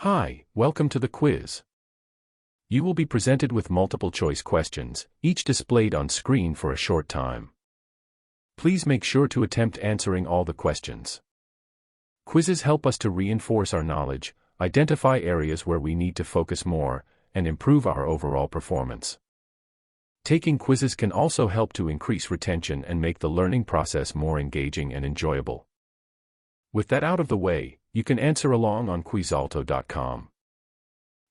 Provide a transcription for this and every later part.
Hi, welcome to the quiz. You will be presented with multiple choice questions, each displayed on screen for a short time. Please make sure to attempt answering all the questions. Quizzes help us to reinforce our knowledge, identify areas where we need to focus more, and improve our overall performance. Taking quizzes can also help to increase retention and make the learning process more engaging and enjoyable. With that out of the way, you can answer along on quizalto.com.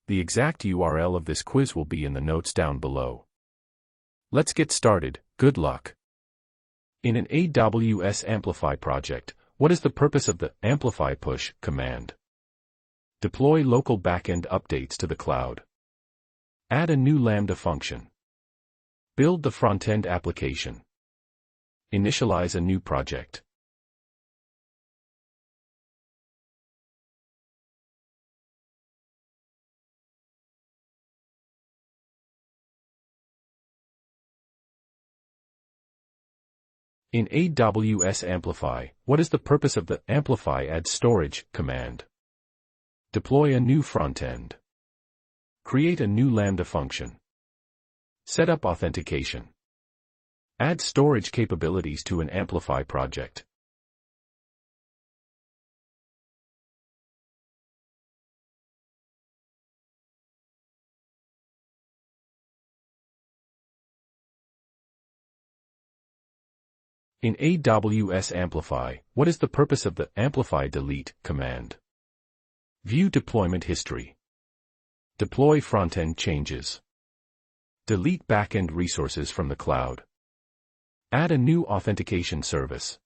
The exact URL of this quiz will be in the notes down below. Let's get started. Good luck. In an AWS Amplify project, what is the purpose of the Amplify push command? Deploy local backend updates to the cloud. Add a new Lambda function. Build the front-end application. Initialize a new project. In AWS Amplify, what is the purpose of the Amplify add storage command? Deploy a new front-end. Create a new Lambda function. Set up authentication. Add storage capabilities to an Amplify project. In AWS Amplify, what is the purpose of the Amplify delete command? View deployment history. Deploy front-end changes. Delete backend resources from the cloud. Add a new authentication service.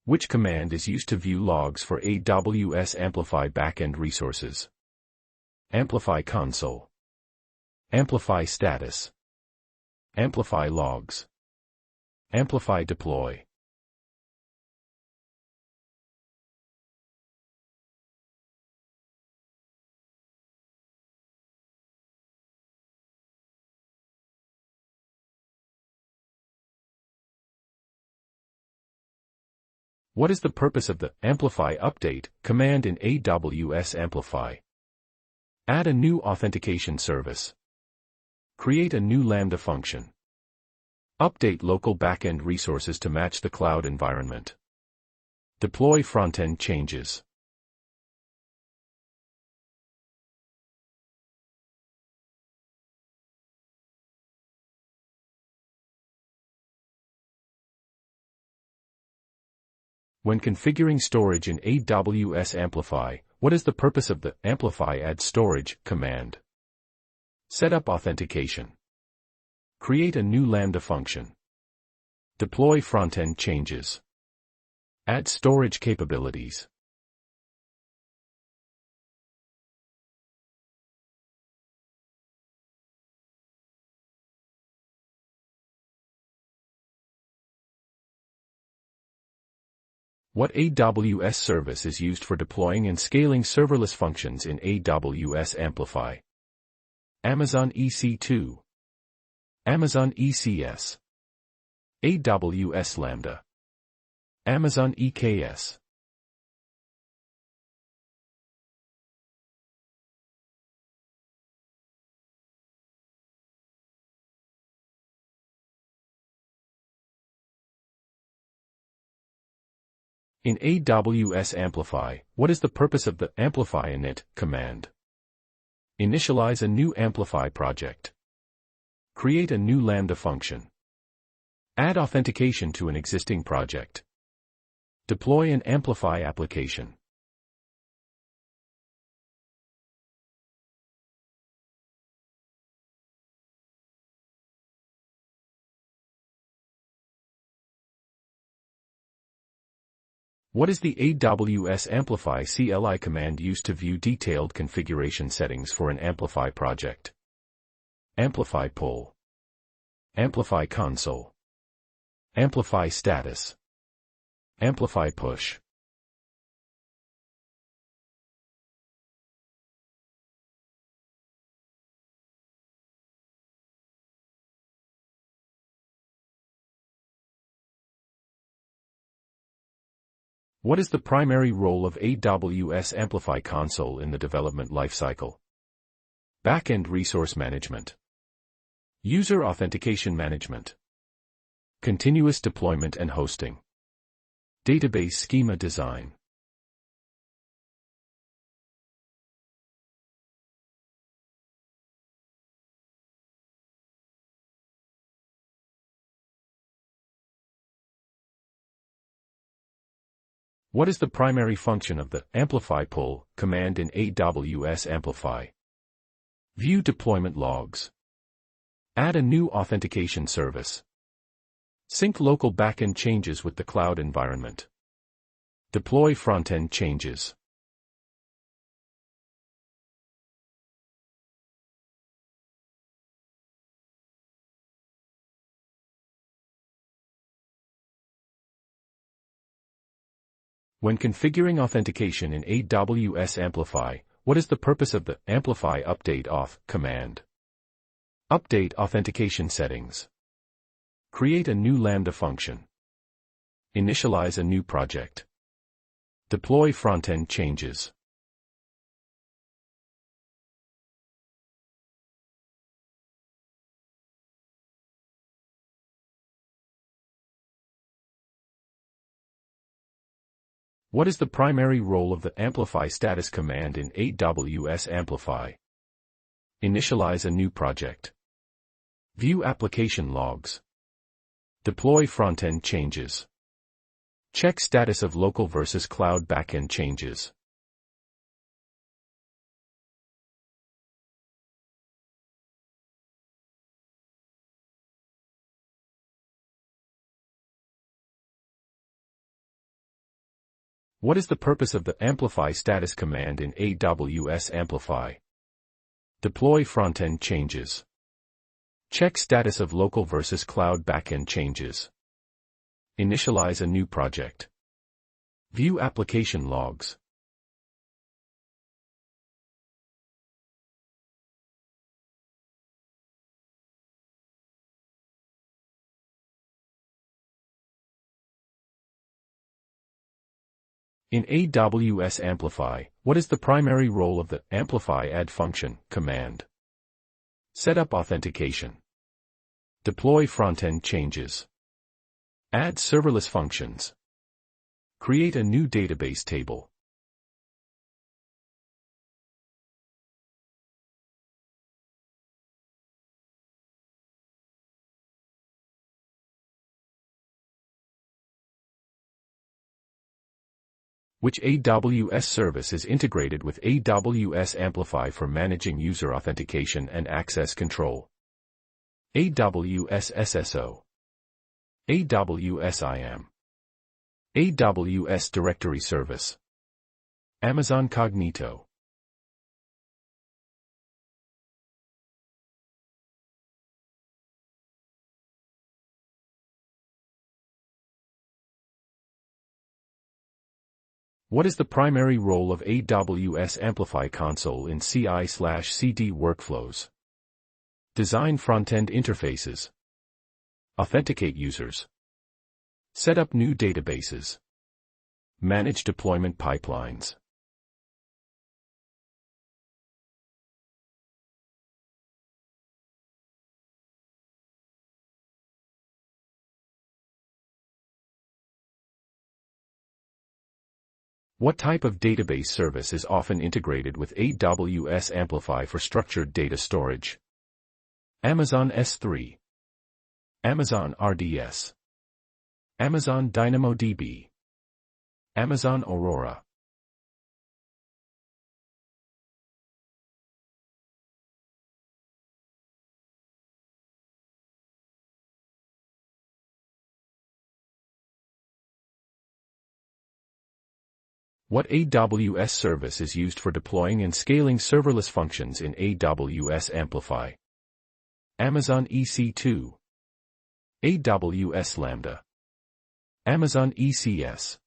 Which command is used to view logs for AWS Amplify backend resources? Amplify console. Amplify status. Amplify logs. Amplify deploy. What is the purpose of the Amplify update command in AWS Amplify? Add a new authentication service. Create a new Lambda function. Update local backend resources to match the cloud environment. Deploy front-end changes. When configuring storage in AWS Amplify, what is the purpose of the Amplify add storage command? Set up authentication. Create a new Lambda function. Deploy front-end changes. Add storage capabilities. What AWS service is used for deploying and scaling serverless functions in AWS Amplify? Amazon EC2. Amazon ECS. AWS Lambda. Amazon EKS. In AWS Amplify, what is the purpose of the Amplify init command? Initialize a new Amplify project. Create a new Lambda function. Add authentication to an existing project. Deploy an Amplify application. What is the AWS Amplify CLI command used to view detailed configuration settings for an Amplify project? Amplify pull. Amplify console. Amplify status. Amplify push. What is the primary role of AWS Amplify console in the development lifecycle? Backend resource management. User authentication management. Continuous deployment and hosting. Database schema design. What is the primary function of the Amplify pull command in AWS Amplify? View deployment logs. Add a new authentication service. Sync local backend changes with the cloud environment. Deploy frontend changes. When configuring authentication in AWS Amplify, what is the purpose of the Amplify update auth command? Update authentication settings. Create a new Lambda function. Initialize a new project. Deploy frontend changes. What is the primary role of the Amplify status command in AWS Amplify? Initialize a new project. View application logs. Deploy frontend changes. Check status of local versus cloud backend changes. What is the purpose of the Amplify status command in AWS Amplify? Deploy frontend changes. Check status of local versus cloud backend changes. Initialize a new project. View application logs. In AWS Amplify, what is the primary role of the Amplify add function command? Set up authentication. Deploy frontend changes. Add serverless functions. Create a new database table. Which AWS service is integrated with AWS Amplify for managing user authentication and access control? AWS SSO. AWS IAM. AWS Directory Service. Amazon Cognito. What is the primary role of AWS Amplify console in CI/CD workflows? Design front-end interfaces. Authenticate users. Set up new databases. Manage deployment pipelines. What type of database service is often integrated with AWS Amplify for structured data storage? Amazon S3. Amazon RDS. Amazon DynamoDB. Amazon Aurora. What AWS service is used for deploying and scaling serverless functions in AWS Amplify? Amazon EC2. AWS Lambda. Amazon ECS.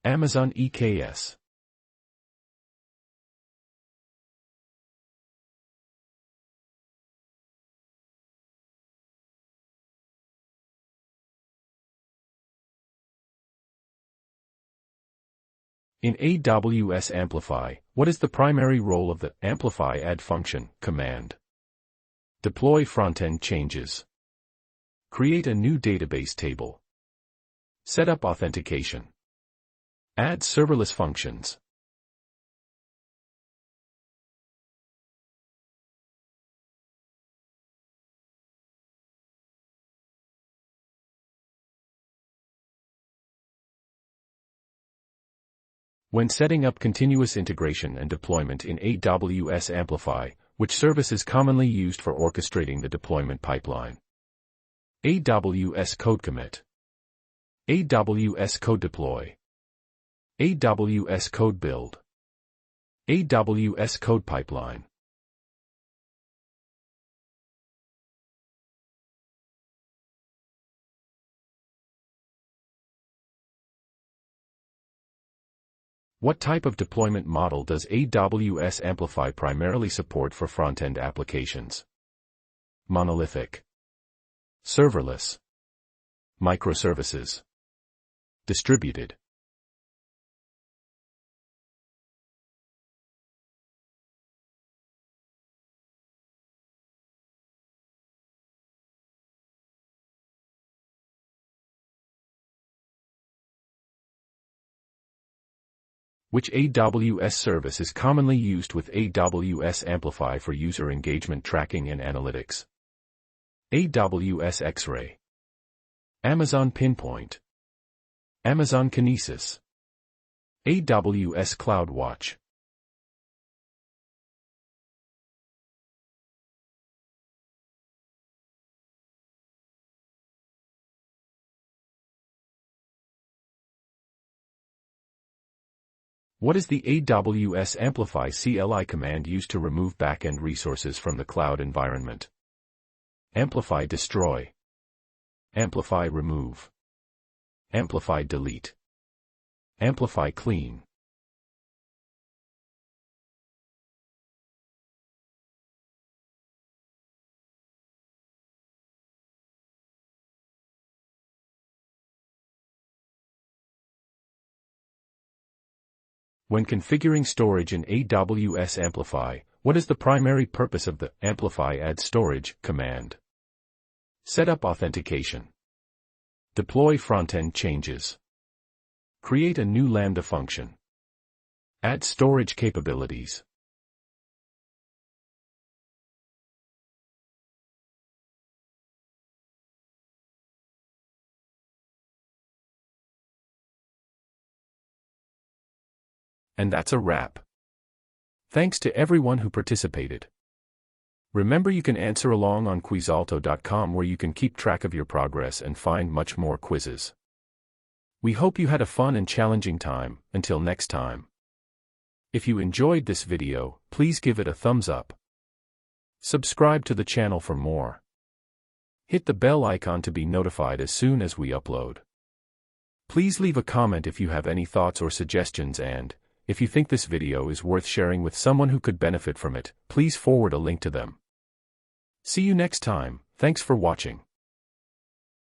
Amazon EKS. In AWS Amplify, what is the primary role of the Amplify add function command? Deploy front-end changes. Create a new database table. Set up authentication. Add serverless functions. When setting up continuous integration and deployment in AWS Amplify, which service is commonly used for orchestrating the deployment pipeline? AWS Code Commit, AWS Code Deploy, AWS Code Build, AWS Code Pipeline. What type of deployment model does AWS Amplify primarily support for front-end applications? Monolithic, serverless, microservices, distributed. Which AWS service is commonly used with AWS Amplify for user engagement tracking and analytics? AWS X-Ray, Amazon Pinpoint, Amazon Kinesis, AWS CloudWatch. What is the AWS Amplify CLI command used to remove backend resources from the cloud environment? Amplify destroy, Amplify remove, Amplify delete, Amplify clean. When configuring storage in AWS Amplify, what is the primary purpose of the Amplify add storage command? Set up authentication. Deploy front-end changes. Create a new Lambda function. Add storage capabilities. And that's a wrap. Thanks to everyone who participated. Remember, you can answer along on quizalto.com, where you can keep track of your progress and find much more quizzes. We hope you had a fun and challenging time. Until next time. If you enjoyed this video, please give it a thumbs up. Subscribe to the channel for more. Hit the bell icon to be notified as soon as we upload. Please leave a comment if you have any thoughts or suggestions, and if you think this video is worth sharing with someone who could benefit from it, please forward a link to them. See you next time. Thanks for watching.